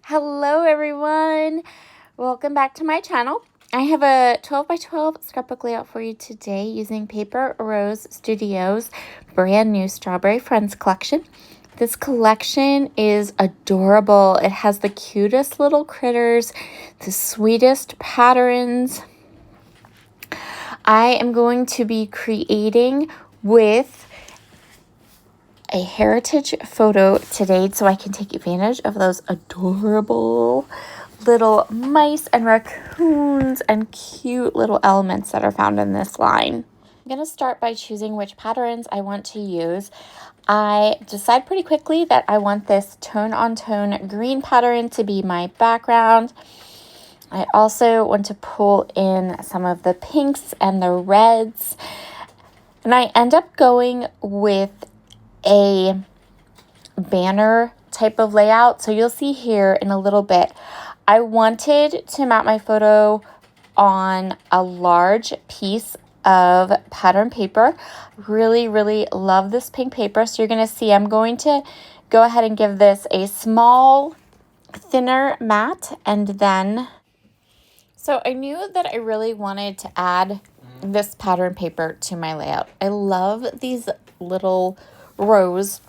Hello everyone, welcome back to my channel. I have a 12 by 12 scrapbook layout for you today using Paper Rose Studios brand new Strawberry Friends collection. This collection is adorable. It has the cutest little critters, the sweetest patterns. I am going to be creating with a heritage photo today so I can take advantage of those adorable little mice and raccoons and cute little elements that are found in this line. I'm going to start by choosing which patterns I want to use. I decide pretty quickly that I want this tone-on-tone green pattern to be my background. I also want to pull in some of the pinks and the reds. And I end up going with a banner type of layout. So you'll see here in a little bit, I wanted to mount my photo on a large piece of pattern paper. Really love this pink paper. So you're going to see I'm going to go ahead and give this a small, thinner mat. And then, so I knew that I really wanted to add this pattern paper to my layout. I love these little rows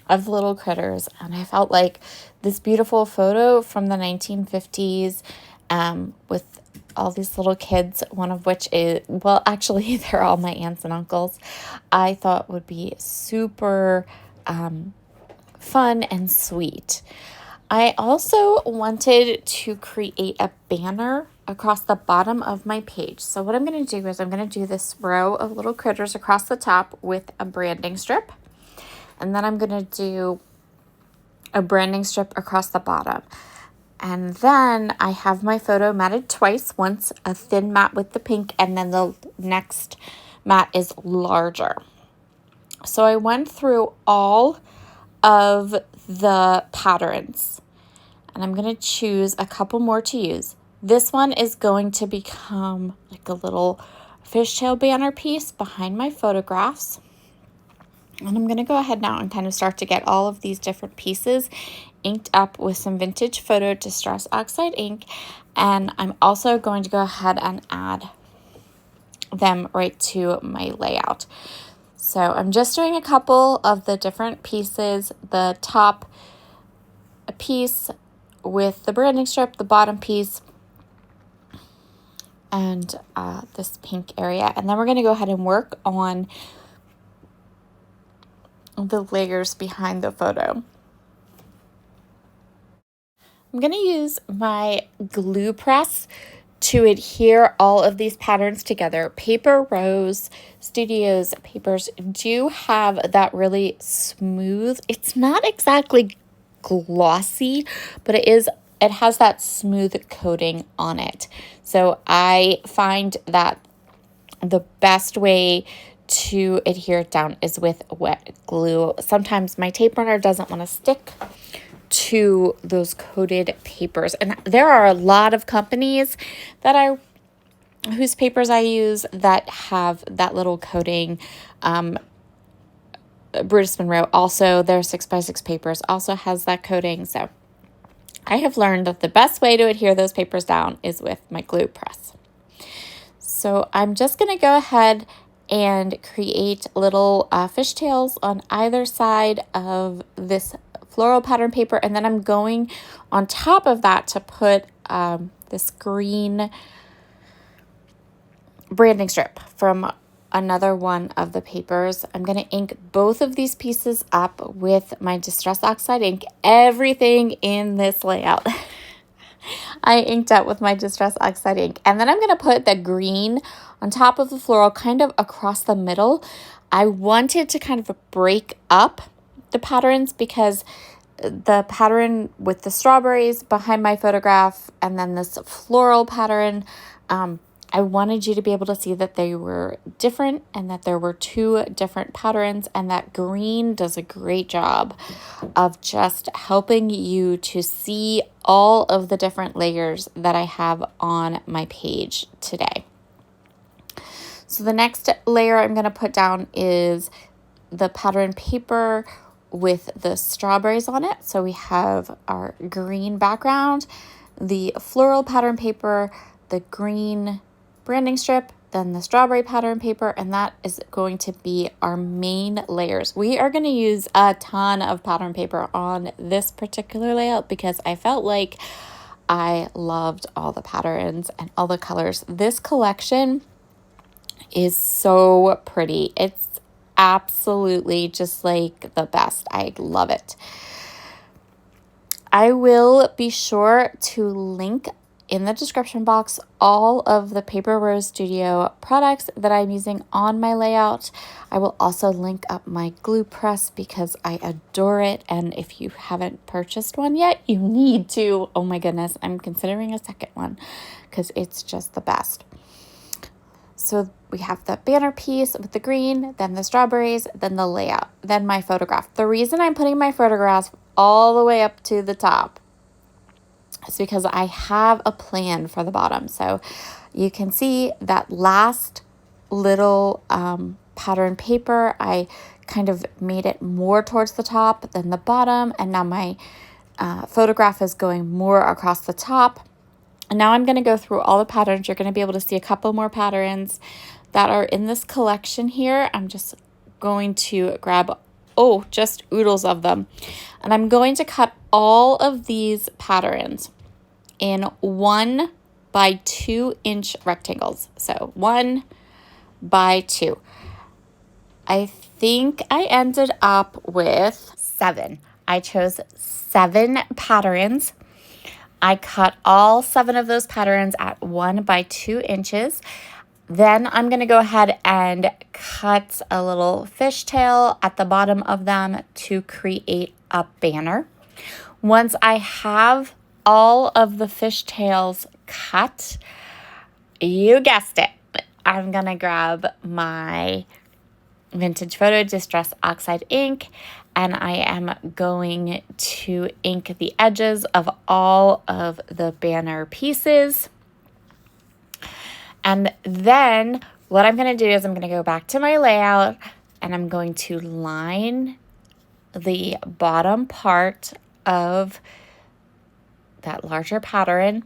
of little critters, and I felt like this beautiful photo from the 1950s with all these little kids, one of which is, well, actually they're all my aunts and uncles, I thought would be super fun and sweet. I also wanted to create a banner across the bottom of my page. So what I'm going to do is I'm going to do this row of little critters across the top with a branding strip. And then I'm going to do a branding strip across the bottom. And then I have my photo matted twice, once a thin mat with the pink, and then the next mat is larger. So I went through all of the patterns, and I'm going to choose a couple more to use. This one is going to become like a little fishtail banner piece behind my photographs. And I'm going to go ahead now and kind of start to get all of these different pieces inked up with some vintage photo distress oxide ink. And I'm also going to go ahead and add them right to my layout. So I'm just doing a couple of the different pieces, the top piece with the branding strip, the bottom piece, and this pink area. And then we're going to go ahead and work on the layers behind the photo. I'm going to use my glue press to adhere all of these patterns together. Paper Rose Studios papers do have that really smooth, it's not exactly glossy, but it has that smooth coating on it. So I find that the best way to adhere it down is with wet glue. Sometimes my tape runner doesn't want to stick to those coated papers, and there are a lot of companies whose papers I use that have that little coating. Brutus Monroe also, their 6x6 papers also has that coating. So I have learned that the best way to adhere those papers down is with my glue press. So I'm just going to go ahead and create little fishtails on either side of this floral pattern paper. And then I'm going on top of that to put this green branding strip from another one of the papers. I'm going to ink both of these pieces up with my Distress Oxide ink. Everything in this layout I inked up with my Distress Oxide ink. And then I'm going to put the green on top of the floral, kind of across the middle. I wanted to kind of break up the patterns because the pattern with the strawberries behind my photograph and then this floral pattern, I wanted you to be able to see that they were different and that there were two different patterns, and that green does a great job of just helping you to see all of the different layers that I have on my page today. So the next layer I'm going to put down is the pattern paper with the strawberries on it. So we have our green background, the floral pattern paper, the green branding strip, then the strawberry pattern paper, and that is going to be our main layers. We are going to use a ton of pattern paper on this particular layout because I felt like I loved all the patterns and all the colors. This collection is so pretty. It's absolutely just like the best. I love it. I will be sure to link in the description box all of the Paper Rose Studio products that I'm using on my layout. I will also link up my glue press because I adore it, and if you haven't purchased one yet, you need to. Oh my goodness, I'm considering a second one because it's just the best. So we have the banner piece with the green, then the strawberries, then the layout, then my photograph. The reason I'm putting my photographs all the way up to the top is because I have a plan for the bottom. So you can see that last little pattern paper, I kind of made it more towards the top than the bottom. And now my photograph is going more across the top. And now I'm going to go through all the patterns. You're going to be able to see a couple more patterns that are in this collection here. I'm just going to grab, just oodles of them. And I'm going to cut all of these patterns in 1 by 2 inch rectangles. So 1 by 2. I think I ended up with 7. I chose 7 patterns. I cut all 7 of those patterns at 1 by 2 inches. Then I'm going to go ahead and cut a little fishtail at the bottom of them to create a banner. Once I have all of the fishtails cut, you guessed it, I'm going to grab my Vintage Photo Distress Oxide ink, and I am going to ink the edges of all of the banner pieces. And then what I'm going to do is I'm going to go back to my layout and I'm going to line the bottom part of that larger pattern,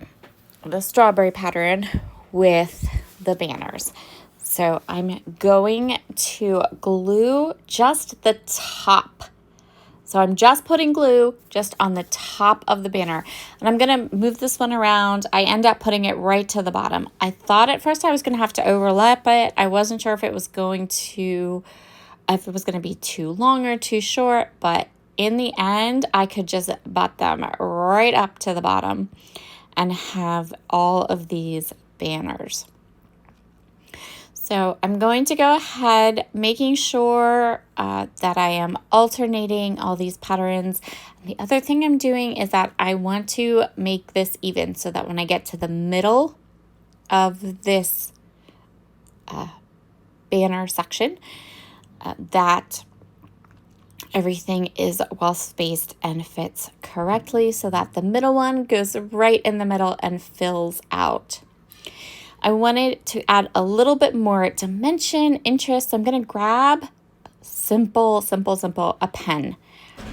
the strawberry pattern, with the banners. So I'm going to glue just the top. So I'm just putting glue just on the top of the banner. And I'm going to move this one around. I end up putting it right to the bottom. I thought at first I was going to have to overlap it. I wasn't sure if it was going to be too long or too short, but in the end, I could just butt them right up to the bottom and have all of these banners. So I'm going to go ahead, making sure that I am alternating all these patterns. And the other thing I'm doing is that I want to make this even so that when I get to the middle of this banner section, that everything is well spaced and fits correctly so that the middle one goes right in the middle and fills out. I wanted to add a little bit more dimension, interest. So I'm going to grab simple, a pen.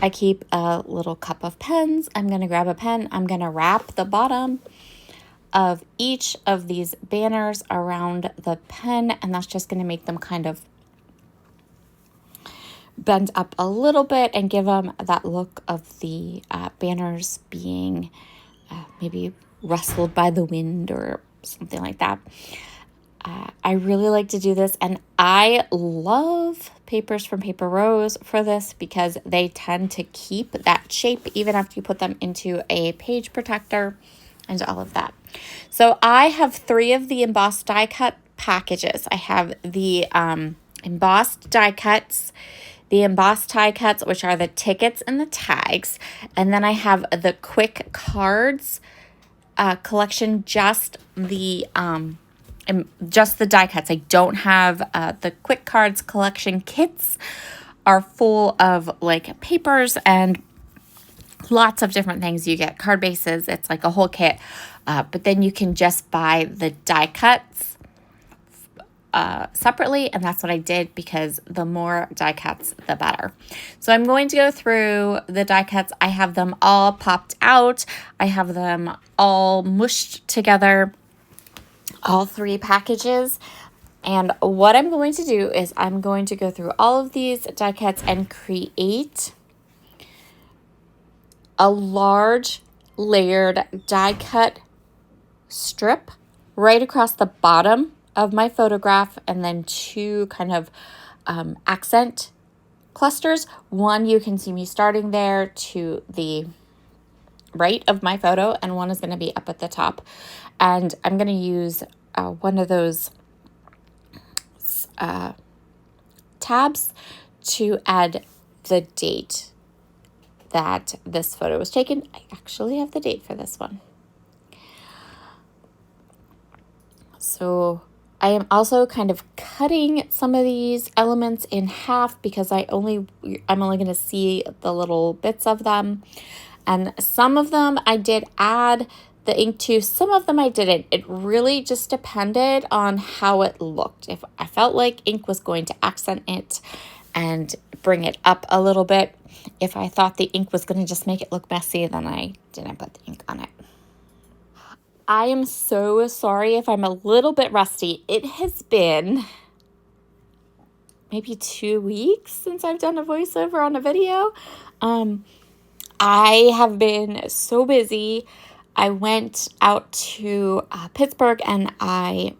I keep a little cup of pens. I'm going to grab a pen. I'm going to wrap the bottom of each of these banners around the pen, and that's just going to make them kind of bend up a little bit and give them that look of the banners being maybe rustled by the wind or something like that. I really like to do this, and I love papers from Paper Rose for this because they tend to keep that shape even after you put them into a page protector and all of that. So I have 3 of the embossed die cut packages. I have the embossed die cuts, the embossed die cuts, which are the tickets and the tags, and then I have the quick cards collection, just the die cuts. I don't have the quick cards collection. Kits are full of like papers and lots of different things. You get card bases. It's like a whole kit. But then you can just buy the die cuts separately, and that's what I did because the more die cuts, the better. So I'm going to go through the die cuts. I have them all popped out. I have them all mushed together, all 3 packages. And what I'm going to do is I'm going to go through all of these die cuts and create a large layered die cut strip right across the bottom of my photograph, and then 2 kind of accent clusters. One, you can see me starting there to the right of my photo, and one is going to be up at the top. And I'm going to use one of those tabs to add the date that this photo was taken. I actually have the date for this one. So I am also kind of cutting some of these elements in half because I'm only going to see the little bits of them. And some of them I did add the ink to, some of them I didn't. It really just depended on how it looked. If I felt like ink was going to accent it and bring it up a little bit, if I thought the ink was going to just make it look messy, then I didn't put the ink on it. I am so sorry if I'm a little bit rusty. It has been maybe 2 weeks since I've done a voiceover on a video. I have been so busy. I went out to Pittsburgh and I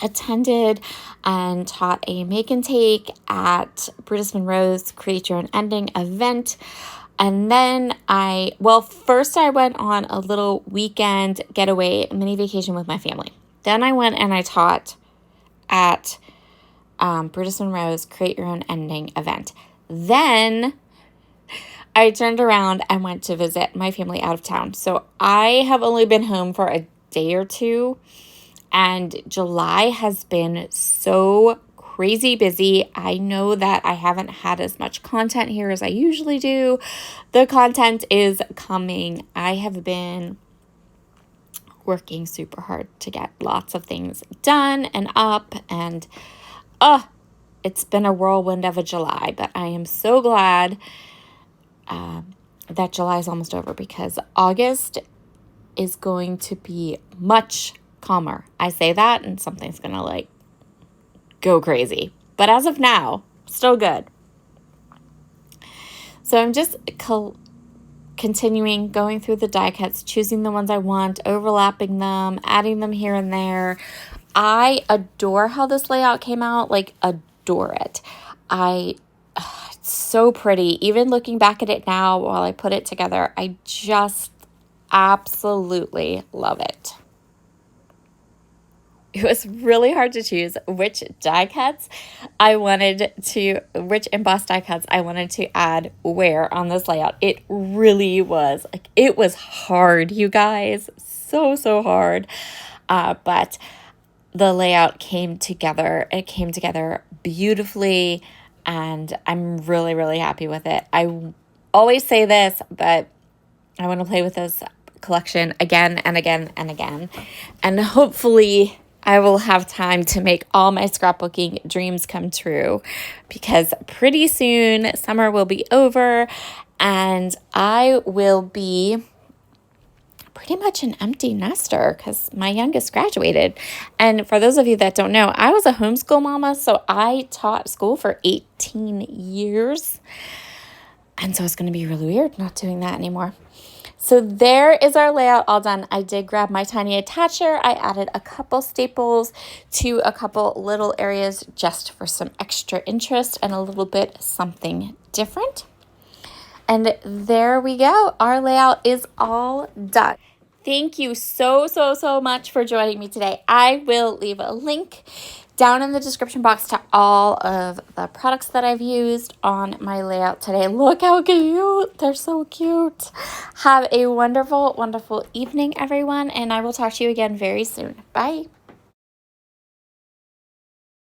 attended and taught a make and take at Brutus Monroe's Create Your Own Ending event. And then first I went on a little weekend getaway mini vacation with my family. Then I went and I taught at Brutus Monroe's Create Your Own Ending event. Then I turned around and went to visit my family out of town. So I have only been home for a day or 2, and July has been so crazy busy. I know that I haven't had as much content here as I usually do. The content is coming. I have been working super hard to get lots of things done and up, and it's been a whirlwind of a July, but I am so glad that July is almost over because August is going to be much calmer. I say that and something's going to go crazy. But as of now, still good. So I'm just continuing going through the die cuts, choosing the ones I want, overlapping them, adding them here and there. I adore how this layout came out, adore it. It's so pretty. Even looking back at it now while I put it together, I just absolutely love it. It was really hard to choose which die cuts which embossed die cuts I wanted to add where on this layout. It really was, it was hard, you guys. So hard. But the layout came together. It came together beautifully, and I'm really, really happy with it. I always say this, but I want to play with this collection again and again and again. And hopefully I will have time to make all my scrapbooking dreams come true, because pretty soon summer will be over and I will be pretty much an empty nester because my youngest graduated. And for those of you that don't know, I was a homeschool mama, so I taught school for 18 years. And so it's going to be really weird not doing that anymore. So there is our layout all done. I did grab my tiny attacher. I added a couple staples to a couple little areas just for some extra interest and a little bit something different. And there we go. Our layout is all done. Thank you so much for joining me today. I will leave a link down in the description box to all of the products that I've used on my layout today. Look how cute. They're so cute. Have a wonderful, wonderful evening, everyone, and I will talk to you again very soon. Bye.